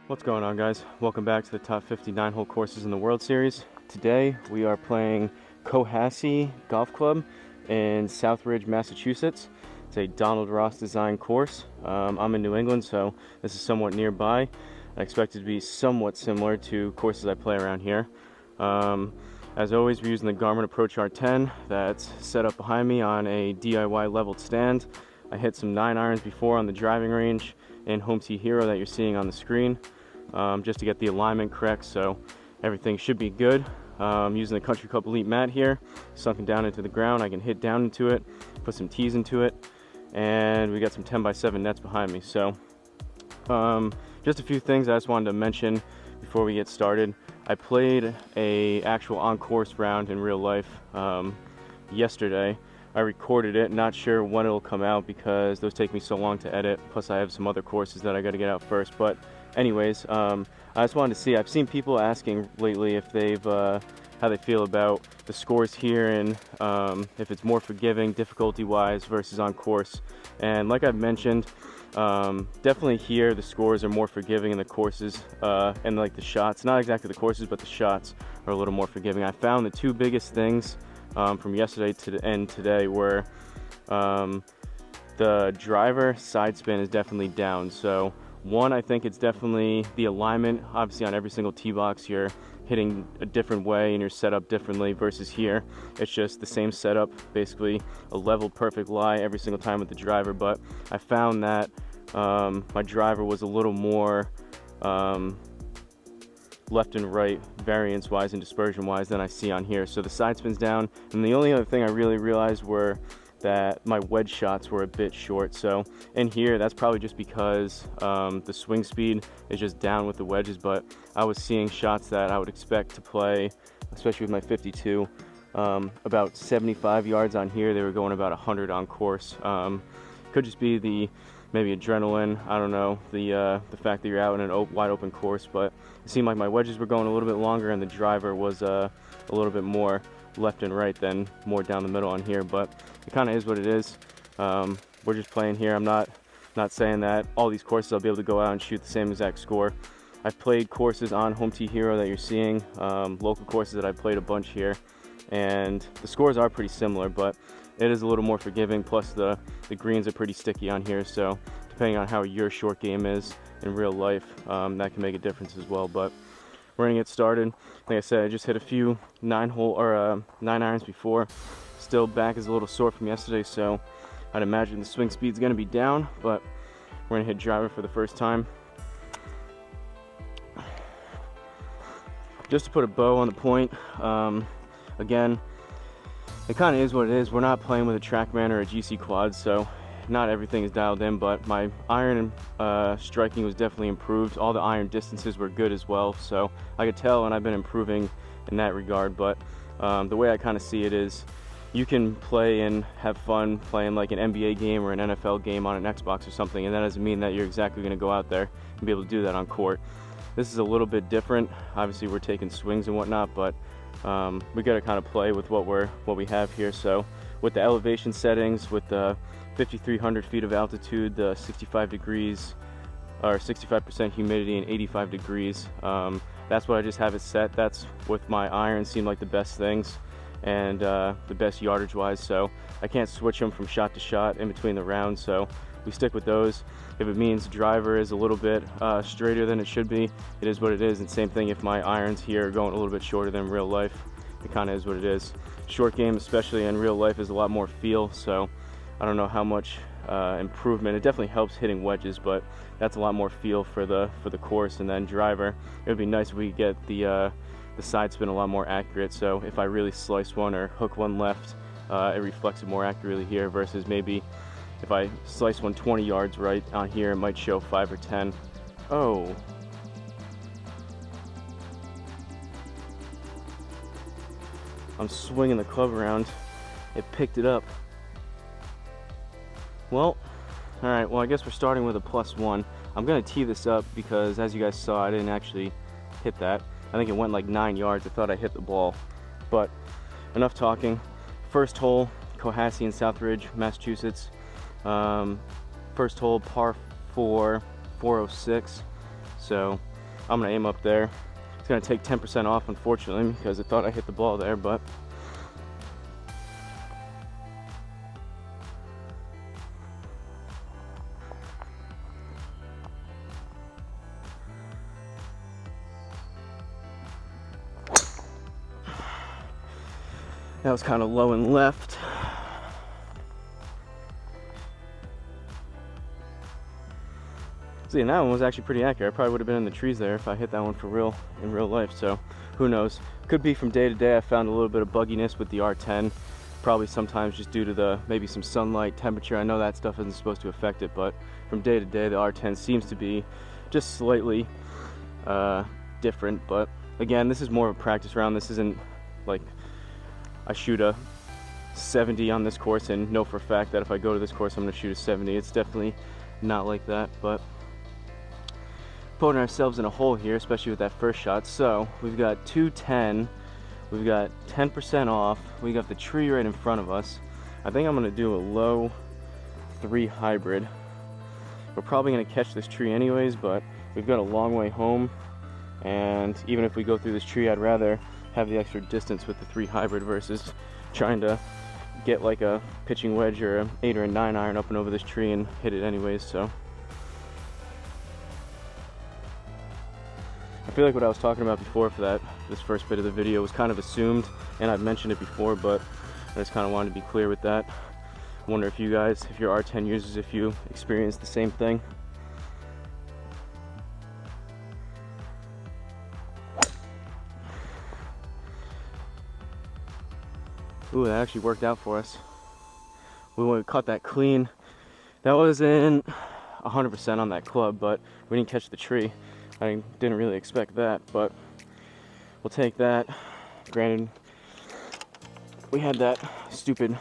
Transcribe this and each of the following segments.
What's going on, guys? Welcome back to the top 59 hole courses in the World Series. Today we are playing Cohasse Golf Club in Southridge, Massachusetts. It's a Donald Ross design course. I'm in New England, so this is somewhat nearby. I expect it to be somewhat similar to courses I play around here. As always, we're using the Garmin Approach R10 that's set up behind me on a DIY leveled stand. I hit some 9-irons before on the driving range in Home Tee Hero that you're seeing on the screen. Just to get the alignment correct, so everything should be good. Using the Country Club Elite mat here, sunken down into the ground. I can hit down into it, put some tees into it, and we got some 10x7 nets behind me. So just a few things I just wanted to mention before we get started. I played a actual on-course round in real life yesterday. I recorded it, not sure when it'll come out because those take me so long to edit, plus I have some other courses that I got to get out first. But anyways, I just wanted to see, I've seen people asking lately if they've how they feel about the scores here and if it's more forgiving difficulty wise versus on course. And like I've mentioned, definitely here the scores are more forgiving in the courses, and like the shots, not exactly the courses, but the shots are a little more forgiving. I found the two biggest things from yesterday to the end today were the driver side spin is definitely down. So one, I think it's definitely the alignment. Obviously on every single tee box you're hitting a different way and you're set up differently versus here it's just the same setup, basically a level perfect lie every single time with the driver. But I found that my driver was a little more left and right variance wise and dispersion wise than I see on here. So the side spin's down, and the only other thing I really realized were that my wedge shots were a bit short. So in here that's probably just because the swing speed is just down with the wedges, but I was seeing shots that I would expect to play, especially with my 52, about 75 yards on here. They were going about 100 on course. Could just be the maybe adrenaline, I don't know, the fact that you're out in an wide open course. But it seemed like my wedges were going a little bit longer and the driver was a little bit more left and right than more down the middle on here. But it kind of is what it is. We're just playing here. I'm not saying that all these courses I'll be able to go out and shoot the same exact score. I've played courses on Home Tee Hero that you're seeing, local courses that I've played a bunch here, and the scores are pretty similar, but it is a little more forgiving. Plus the greens are pretty sticky on here, so depending on how your short game is in real life, that can make a difference as well. But we're gonna get started. Like I said, I just hit a few 9-irons before. Still back is a little sore from yesterday, so I'd imagine the swing speed's gonna be down, but we're gonna hit driver for the first time. Just to put a bow on the point, again, it kind of is what it is. We're not playing with a TrackMan or a GC quad, so not everything is dialed in, but my iron striking was definitely improved. All the iron distances were good as well, so I could tell, and I've been improving in that regard. But the way I kind of see it is you can play and have fun playing like an NBA game or an NFL game on an Xbox or something, and that doesn't mean that you're exactly going to go out there and be able to do that on court. This is a little bit different. Obviously we're taking swings and whatnot, but we got to kind of play with what we have here. So with the elevation settings, with the 5,300 feet of altitude, the 65 degrees or 65% humidity and 85 degrees, that's what I just have it set. That's with my irons seem like the best things and the best yardage wise, so I can't switch them from shot to shot in between the rounds, so we stick with those. If it means driver is a little bit straighter than it should be, it is what it is. And same thing if my irons here are going a little bit shorter than real life, it kind of is what it is. Short game, especially in real life, is a lot more feel, so I don't know how much improvement. It definitely helps hitting wedges, but that's a lot more feel for the course. And then driver, it would be nice if we could get the side spin a lot more accurate, so if I really slice one or hook one left, it reflects it more accurately here, versus maybe if I slice one 20 yards right on here, it might show 5 or 10. Oh. I'm swinging the club around. It picked it up. Well, alright, well I guess we're starting with a +1. I'm going to tee this up because, as you guys saw, I didn't actually hit that. I think it went like 9 yards. I thought I hit the ball. But enough talking. First hole, Cohasse in Southridge, Massachusetts. First hole, par 4, 406. So I'm gonna aim up there. It's gonna take 10% off, unfortunately, because I thought I hit the ball there, but that was kind of low and left. See, and that one was actually pretty accurate. I probably would have been in the trees there if I hit that one for real in real life. So who knows? Could be from day to day. I found a little bit of bugginess with the R10. Probably sometimes just due to the maybe some sunlight, temperature. I know that stuff isn't supposed to affect it, but from day to day, the R10 seems to be just slightly different. But again, this is more of a practice round. This isn't like I shoot a 70 on this course and know for a fact that if I go to this course, I'm going to shoot a 70. It's definitely not like that, but putting ourselves in a hole here, especially with that first shot. So we've got 210, we've got 10% off, we got the tree right in front of us. I think I'm gonna do a low 3 hybrid. We're probably gonna catch this tree anyways, but we've got a long way home, and even if we go through this tree, I'd rather have the extra distance with the 3 hybrid versus trying to get like a pitching wedge or an 8 or a 9 iron up and over this tree and hit it anyways. So I feel like what I was talking about before for this first bit of the video was kind of assumed, and I've mentioned it before, but I just kind of wanted to be clear with that. I wonder if you guys, if you're R10 users, if you experience the same thing. Ooh, that actually worked out for us. We caught that clean. That wasn't 100% on that club, but we didn't catch the tree. I didn't really expect that, but we'll take that. Granted, we had that stupid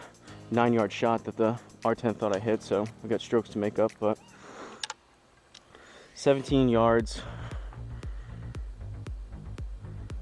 9-yard shot that the R10 thought I hit, so we got strokes to make up, but 17 yards.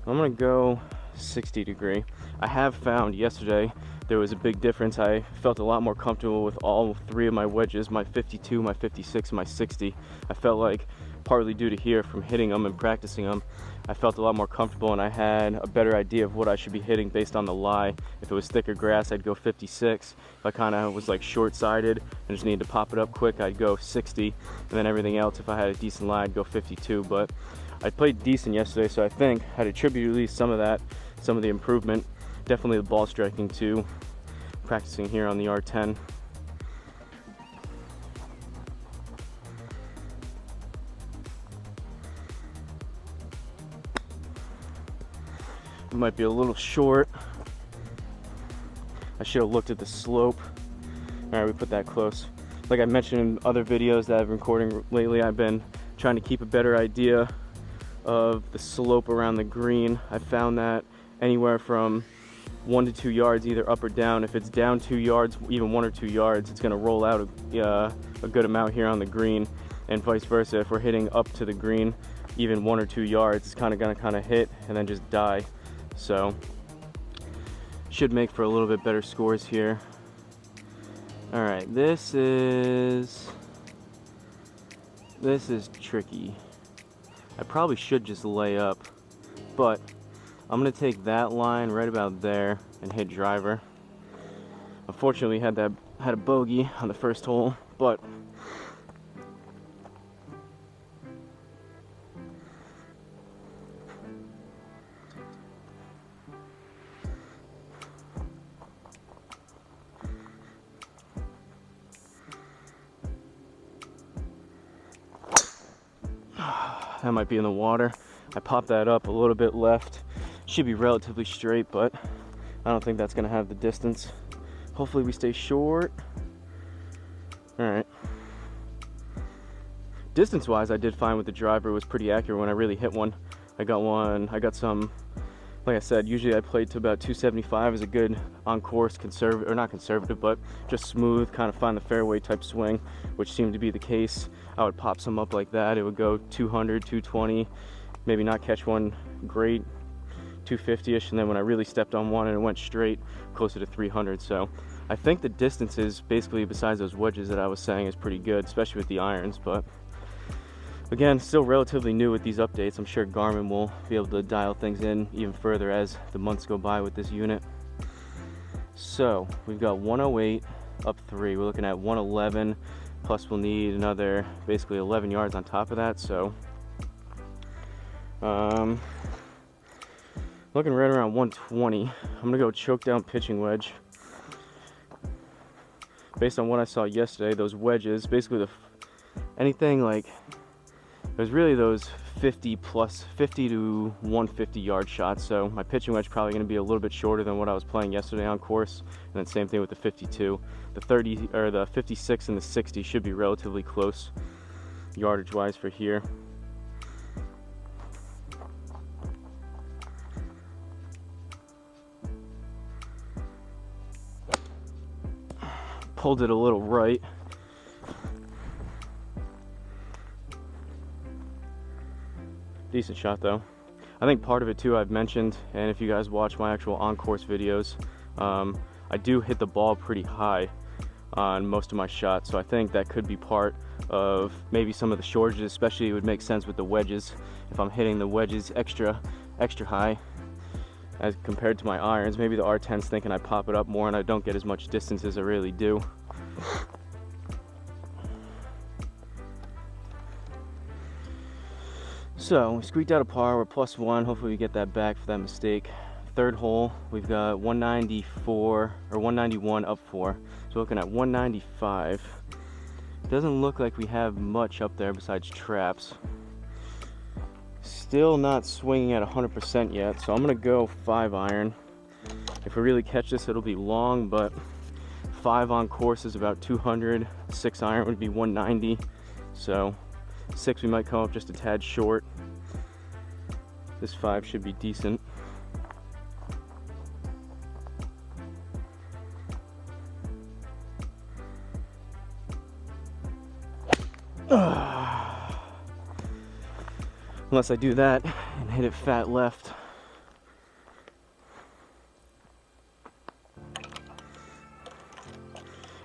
I'm gonna go 60 degree. I have found yesterday there was a big difference. I felt a lot more comfortable with all 3 of my wedges, my 52, my 56, and my 60. I felt like, partly due to here from hitting them and practicing them, I felt a lot more comfortable, and I had a better idea of what I should be hitting based on the lie. If it was thicker grass, I'd go 56. If I kind of was like short-sided and just needed to pop it up quick, I'd go 60. And then everything else, if I had a decent lie, I'd go 52. But I played decent yesterday, so I think I'd attribute at least some of that, some of the improvement, definitely the ball striking, to practicing here on the R10. It might be a little short. I should have looked at the slope. All right, we put that close. Like I mentioned in other videos that I've been recording lately, I've been trying to keep a better idea of the slope around the green. I found that anywhere from 1 to 2 yards, either up or down. If it's down 2 yards, even 1 or 2 yards, it's gonna roll out a good amount here on the green, and vice versa. If we're hitting up to the green, even 1 or 2 yards, it's gonna hit and then just die. So should make for a little bit better scores here. All right, this is tricky. I probably should just lay up, but I'm gonna take that line right about there and hit driver. Unfortunately, had a bogey on the first hole, but that might be in the water. I popped that up a little bit left. Should be relatively straight, but I don't think that's gonna have the distance. Hopefully we stay short. All right. Distance wise, I did fine with the driver. It was pretty accurate when I really hit one. I got some, like I said, usually I played to about 275 as a good on course conservative, or not conservative, but just smooth, kind of find the fairway type swing, which seemed to be the case. I would pop some up like that. It would go 200, 220, maybe not catch one great, 250-ish, and then when I really stepped on one and it went straight, closer to 300. So I think the distances, basically besides those wedges that I was saying, is pretty good, especially with the irons. But Again, still relatively new with these updates. I'm sure Garmin will be able to dial things in even further as the months go by with this unit. So we've got 108 up 3. We're looking at 111, plus we'll need another basically 11 yards on top of that. So looking right around 120. I'm gonna go choke down pitching wedge. Based on what I saw yesterday, those wedges, basically anything like, there's really those 50 to 150 yard shots. So my pitching wedge probably going to be a little bit shorter than what I was playing yesterday on course, and then same thing with the 52. The 30 or the 56 and the 60 should be relatively close yardage wise for here. Pulled it a little right. Decent shot though. I think part of it too, I've mentioned, and if you guys watch my actual on-course videos, I do hit the ball pretty high on most of my shots, so I think that could be part of maybe some of the shortages. Especially it would make sense with the wedges. If I'm hitting the wedges extra high as compared to my irons, maybe the R10's thinking I pop it up more and I don't get as much distance as I really do. So we squeaked out a par. We're +1. Hopefully we get that back for that mistake. Third hole, we've got 194 or 191 up 4. So looking at 195. Doesn't look like we have much up there besides traps. Still not swinging at 100% yet, so I'm gonna go 5 iron. If we really catch this, it'll be long, but 5 on course is about 200. 6 iron would be 190. So 6 we might come up just a tad short. This 5 should be decent. Unless I do that and hit it fat left.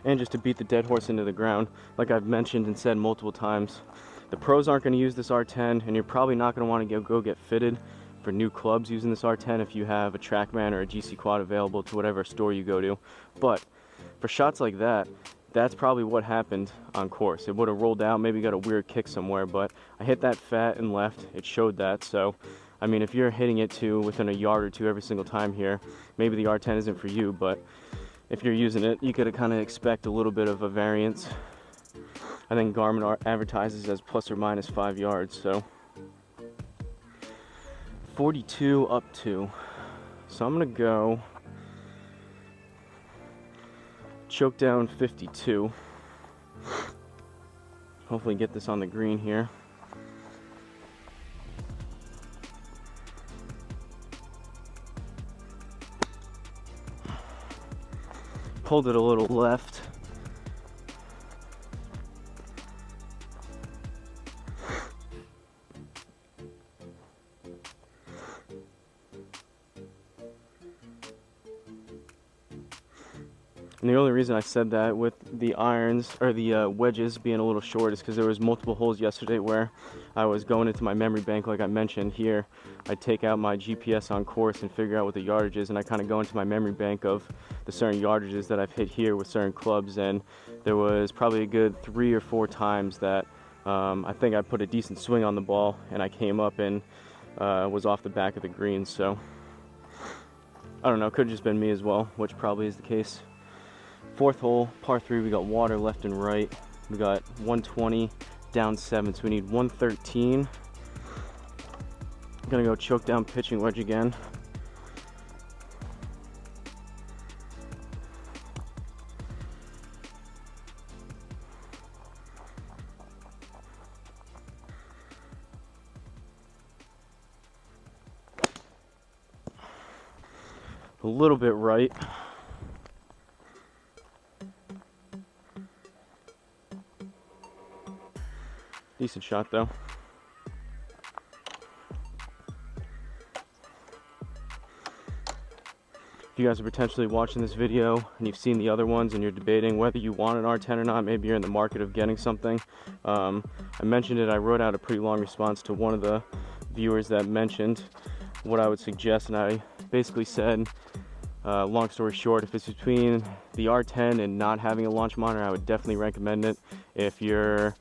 And just to beat the dead horse into the ground, like I've mentioned and said multiple times, the pros aren't going to use this R10, and you're probably not going to want to go get fitted for new clubs using this R10 if you have a TrackMan or a GC Quad available to whatever store you go to. But for shots like that, that's probably what happened on course. It would have rolled out, maybe got a weird kick somewhere, but I hit that fat and left. It showed that. So, I mean, if you're hitting it to within a yard or two every single time here, maybe the R10 isn't for you, but if you're using it, you could kind of expect a little bit of a variance. I think Garmin advertises as ±5 yards, so 42 up 2. So I'm gonna go choke down 52. Hopefully get this on the green here. Pulled it a little left. And the only reason I said that with the irons or the wedges being a little short is because there was multiple holes yesterday where I was going into my memory bank, like I mentioned here. I take out my GPS on course and figure out what the yardage is, and I kind of go into my memory bank of the certain yardages that I've hit here with certain clubs, and there was probably a good 3 or 4 times that I think I put a decent swing on the ball and I came up and was off the back of the green. So I don't know, could have just been me as well, which probably is the case. Fourth hole, par 3, we got water left and right. We got 120 down 7, so we need 113. I'm gonna go choke down pitching wedge again. A little bit right. Decent shot though. If you guys are potentially watching this video and you've seen the other ones and you're debating whether you want an R10 or not, maybe you're in the market of getting something. I mentioned it, I wrote out a pretty long response to one of the viewers that mentioned what I would suggest, and I basically said, long story short, if it's between the R10 and not having a launch monitor, I would definitely recommend it. If you're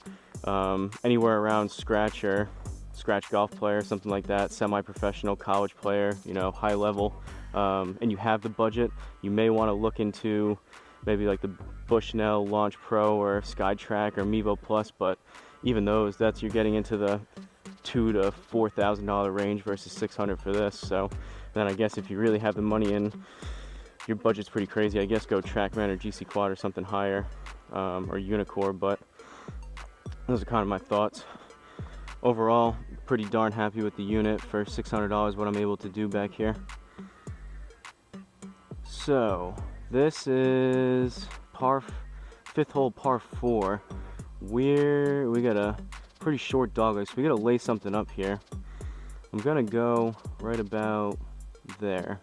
anywhere around scratch or scratch golf player, something like that, semi-professional college player, you know, high level, and you have the budget, you may want to look into maybe like the Bushnell Launch Pro or Skytrack or Mevo Plus, but even those, that's, you're getting into the $2,000 to $4,000 range versus $600 for this. So then I guess if you really have the money and your budget's pretty crazy, I guess go TrackMan or GC Quad or something higher, or Unicore. But those are kind of my thoughts. Overall, pretty darn happy with the unit for $600, what I'm able to do back here. So this is fifth hole par 4. We got a pretty short dog leg, so we gotta lay something up here. I'm gonna go right about there.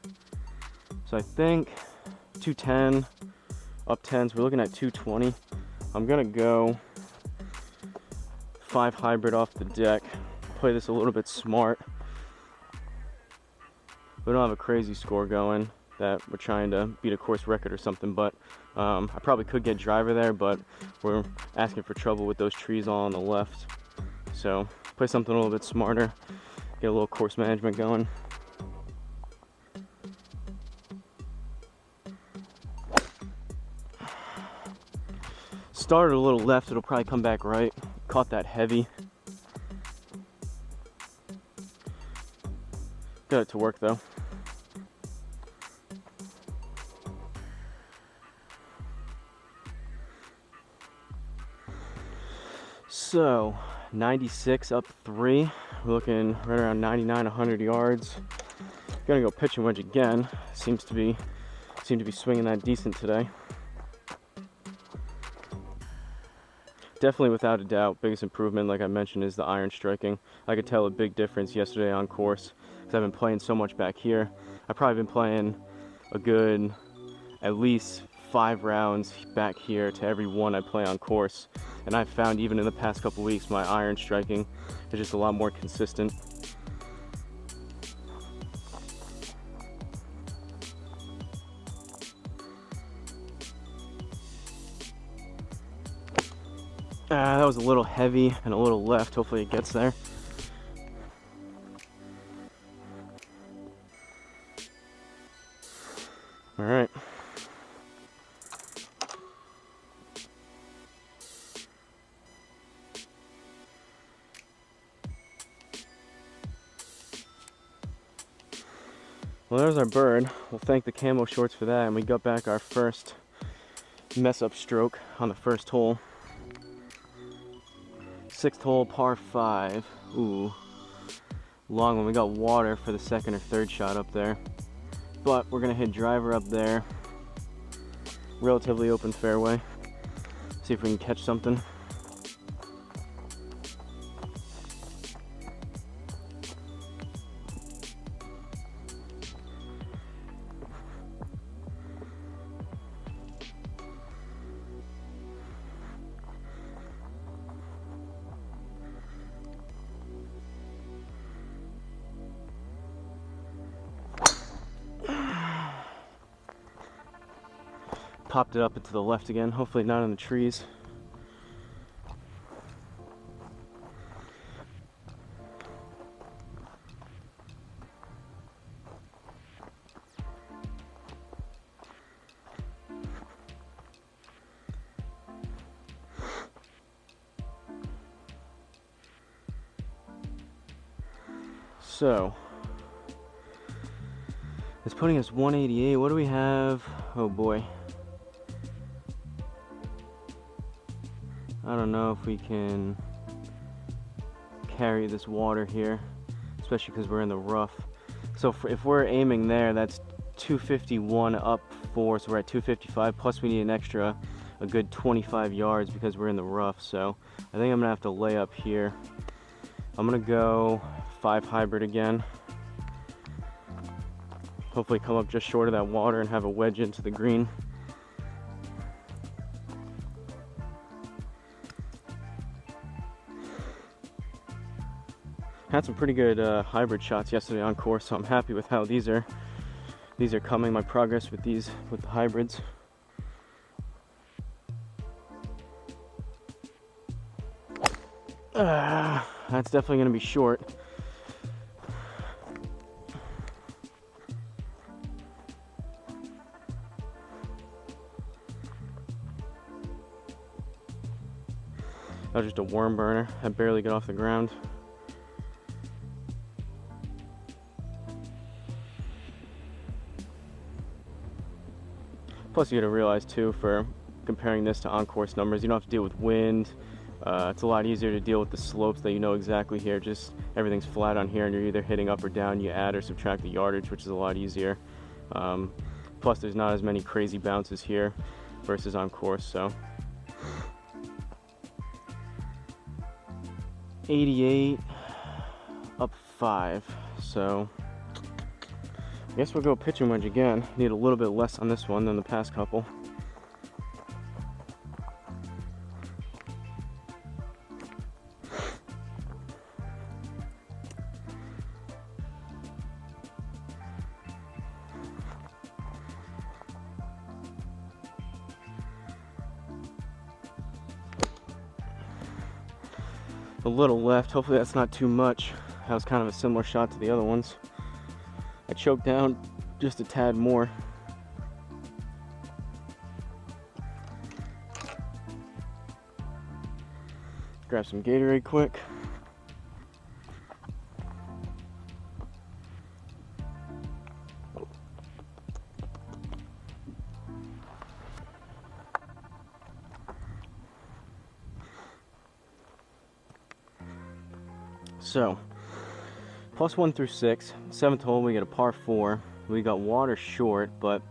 So I think 210, up 10, so we're looking at 220. I'm gonna go 5 hybrid off the deck, play this a little bit smart. We don't have a crazy score going that we're trying to beat a course record or something, but I probably could get driver there, but we're asking for trouble with those trees all on the left. So play something a little bit smarter, get a little course management going. Started a little left, it'll probably come back right. Caught that heavy. Got it to work though. So 96 up 3, we're looking right around 99, 100 yards. Gonna go pitch and wedge again. Seem to be swinging that decent today. Definitely, without a doubt, biggest improvement, like I mentioned, is the iron striking. I could tell a big difference yesterday on course because I've been playing so much back here. I've probably been playing a good at least 5 rounds back here to every one I play on course, and I've found even in the past couple weeks my iron striking is just a lot more consistent. That was a little heavy and a little left. Hopefully it gets there. All right. Well, there's our bird. We'll thank the camo shorts for that, and we got back our first mess up stroke on the first hole. 6th hole, par 5. Ooh, long one. We got water for the 2nd or 3rd shot up there, but we're gonna hit driver up there. Relatively open fairway. See if we can catch something. Popped it up into the left again, hopefully not in the trees. So it's putting us 188. What do we have? Oh boy. I don't know if we can carry this water here, especially because we're in the rough. So if we're aiming there, that's 251 up 4, so we're at 255, plus we need a good 25 yards because we're in the rough. So I think I'm gonna have to lay up here. I'm gonna go 5 hybrid again. hopefully come up just short of that water and have a wedge into the green. Had some pretty good hybrid shots yesterday on course, so I'm happy with how these are coming, my progress with the hybrids. That's definitely going to be short. That was just a worm burner. I barely got off the ground. Plus you gotta realize too, for comparing this to on-course numbers, you don't have to deal with wind. It's a lot easier to deal with the slopes that you know exactly here. Just everything's flat on here and you're either hitting up or down. You add or subtract the yardage, which is a lot easier. Plus there's not as many crazy bounces here versus on course. So 88 up 5. So I guess we'll go pitching wedge again. Need a little bit less on this one than the past couple. A little left, hopefully that's not too much. That was kind of a similar shot to the other ones. I choked down just a tad more. Grab some Gatorade quick. So, +1 through 6, 7th hole we get a par 4. We got water short, but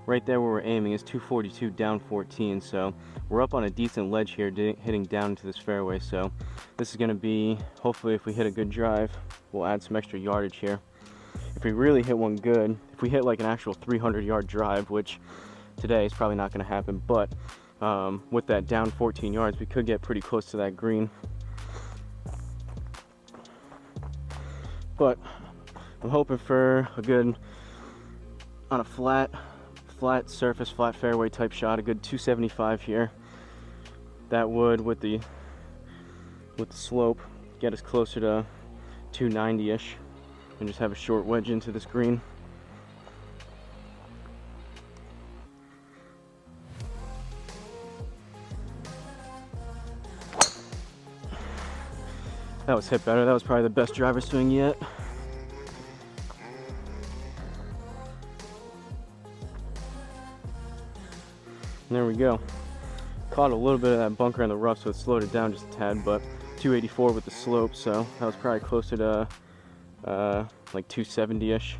right there where we're aiming is 242 down 14, so we're up on a decent ledge here hitting down into this fairway. So this is going to be, hopefully if we hit a good drive, we'll add some extra yardage here. If we really hit one good, if we hit like an actual 300-yard drive, which today is probably not going to happen, but with that down 14 yards, we could get pretty close to that green. But I'm hoping for a good, on a flat surface, flat fairway type shot, a good 275 here. That would, with the slope, get us closer to 290-ish, and just have a short wedge into this green. That was hit better. That was probably the best driver swing yet. And there we go. Caught a little bit of that bunker in the rough, so it slowed it down just a tad, but 284 with the slope, so that was probably closer to like 270-ish.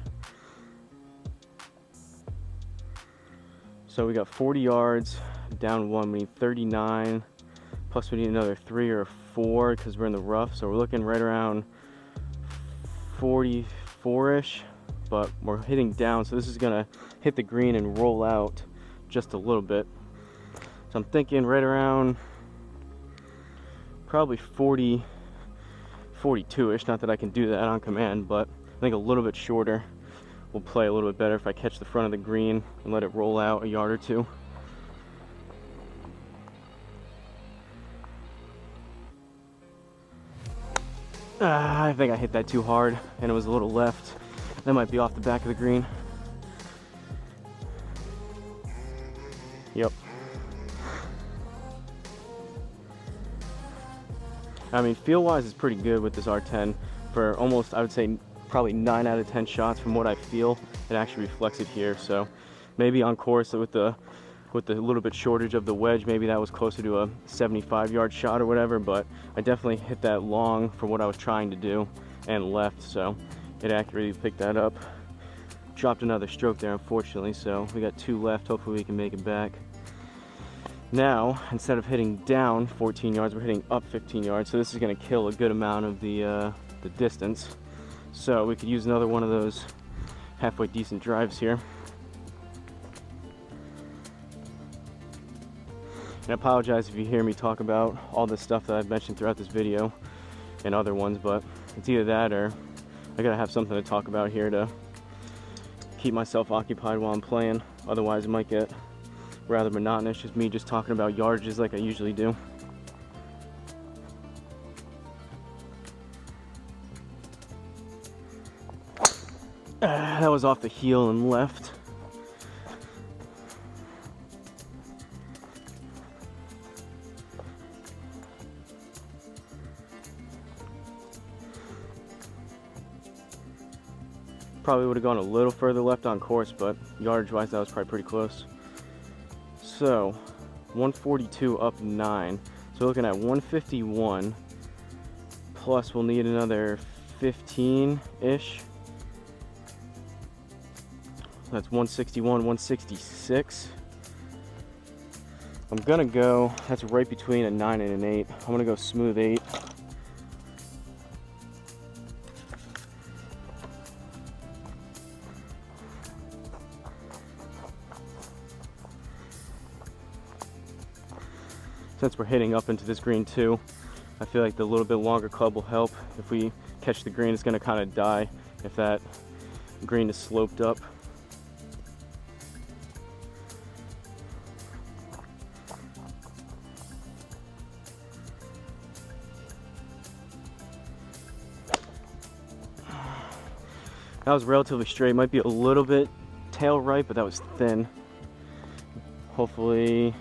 So we got 40 yards, down 1, we need 39, plus we need another 3 or 4 because we're in the rough, so we're looking right around 44-ish, but we're hitting down, so this is gonna hit the green and roll out just a little bit. So I'm thinking right around probably 40, 42-ish, not that I can do that on command, but I think a little bit shorter will play a little bit better if I catch the front of the green and let it roll out a yard or two. I think I hit that too hard and it was a little left. That might be off the back of the green. Yep. I mean, feel-wise is pretty good with this R10. For almost, I would say, probably 9 out of 10 shots from what I feel, it actually reflects it here. So maybe on course with the little bit shortage of the wedge, maybe that was closer to a 75-yard shot or whatever, but I definitely hit that long for what I was trying to do and left, so it accurately picked that up. Dropped another stroke there, unfortunately, so we got 2 left. Hopefully we can make it back. Now, instead of hitting down 14 yards, we're hitting up 15 yards, so this is going to kill a good amount of the distance. So we could use another one of those halfway decent drives here. And I apologize if you hear me talk about all the stuff that I've mentioned throughout this video and other ones, but it's either that or I gotta have something to talk about here to keep myself occupied while I'm playing. Otherwise it might get rather monotonous, just me just talking about yardages like I usually do. That was off the heel and left. Probably would have gone a little further left on course, but yardage wise that was probably pretty close. So 142 up 9, so we're looking at 151 plus we'll need another 15-ish. That's 161, 166. I'm gonna go, that's right between a 9 and an 8. I'm gonna go smooth 8. Since we're hitting up into this green too, I feel like the little bit longer club will help. If we catch the green, it's gonna kind of die if that green is sloped up. That was relatively straight, might be a little bit tail right, but that was thin. Hopefully,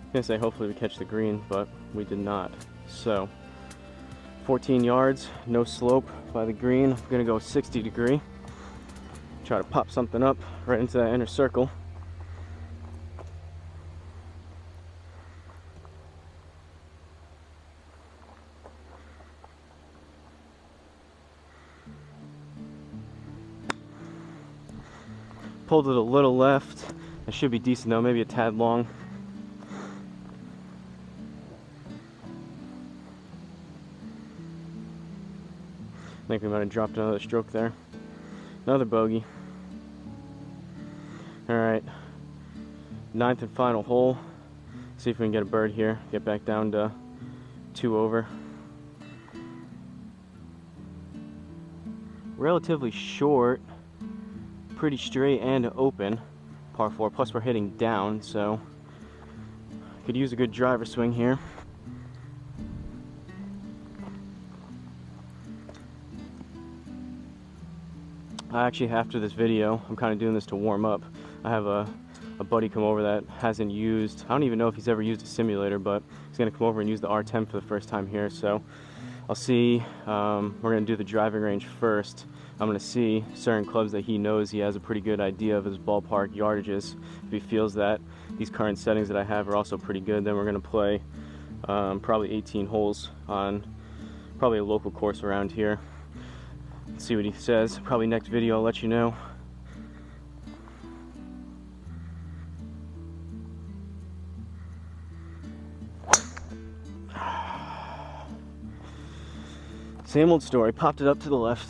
I was gonna say hopefully we catch the green, but we did not. So 14 yards, no slope by the green. I'm gonna go 60 degree. Try to pop something up right into that inner circle. Pulled it a little left. It should be decent though, maybe a tad long. I think we might have dropped another stroke there. Another bogey. Alright, 9th and final hole. See if we can get a bird here. Get back down to 2 over. Relatively short, pretty straight and open. Par 4, plus we're hitting down, so could use a good driver swing here. Actually, after this video, I'm kind of doing this to warm up. I have a buddy come over that hasn't used, I don't even know if he's ever used a simulator, but he's going to come over and use the R10 for the first time here. So I'll see, we're going to do the driving range first. I'm going to see certain clubs that he knows he has a pretty good idea of his ballpark yardages. If he feels that these current settings that I have are also pretty good, then we're going to play probably 18 holes on probably a local course around here. See what he says. Probably next video I'll let you know. Same old story, popped it up to the left.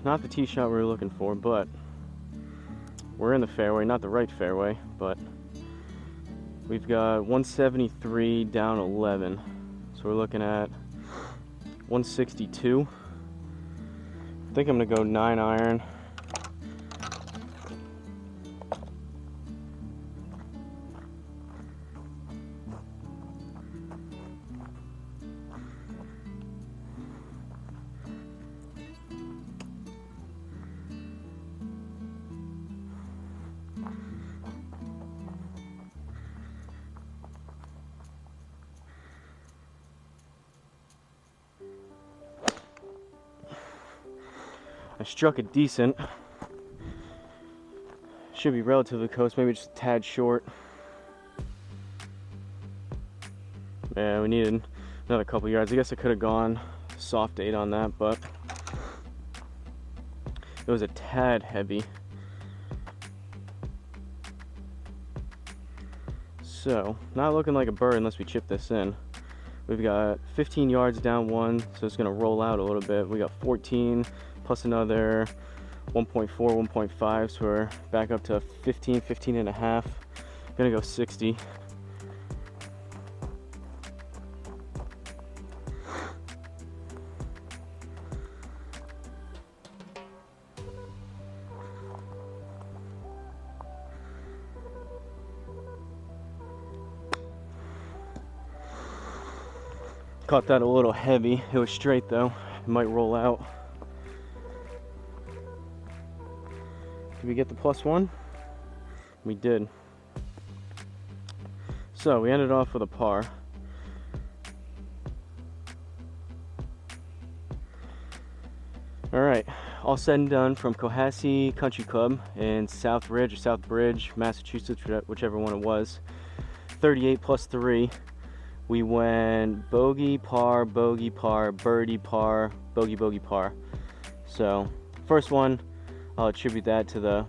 Not the tee shot we were looking for, but we're in the fairway, not the right fairway, but we've got 173 down 11. So we're looking at 162. I think I'm gonna go 9 iron. I struck it decent. Should be relatively close, maybe just a tad short. and we needed another couple yards. I guess I could have gone soft 8 on that, but it was a tad heavy. So not looking like a bird unless we chip this in. We've got 15 yards down one, so it's gonna roll out a little bit. We got 14 plus another 1.4, 1.5, so we're back up to 15, 15 and a half. Gonna go 60. Caught that a little heavy. It was straight though. It might roll out. Did we get the +1? We did. So we ended off with a par. All right, all said and done from Cohasse Country Club in Southridge or Southbridge, Massachusetts, whichever one it was. 38 plus 3. We went bogey, par, birdie, par, bogey, bogey, par. So first one, I'll attribute that to the,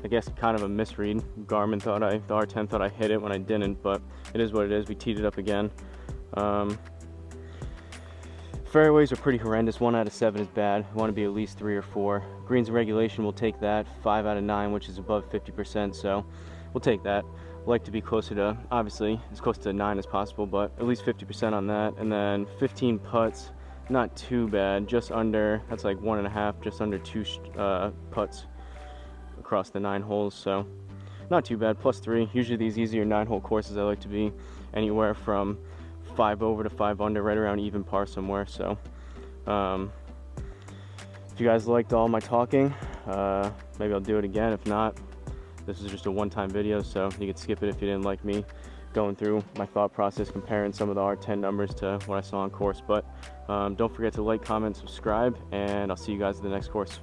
I guess, kind of a misread. Garmin thought the R10 thought I hit it when I didn't, but it is what it is. We teed it up again. Fairways are pretty horrendous. 1 out of 7 is bad. We want to be at least 3 or 4. Greens and regulation, we'll take that. 5 out of 9, which is above 50%, so we'll take that. Like to be closer to, obviously, as close to 9 as possible, but at least 50% on that. And then 15 putts, not too bad, just under, that's like 1.5, just under 2 putts across the 9 holes, so not too bad. +3. Usually these easier 9-hole courses, I like to be anywhere from 5 over to 5 under, right around even par somewhere. So if you guys liked all my talking, maybe I'll do it again. If not, this is just a one-time video, so you could skip it if you didn't like me going through my thought process, comparing some of the R10 numbers to what I saw on course. But don't forget to like, comment, subscribe, and I'll see you guys in the next course.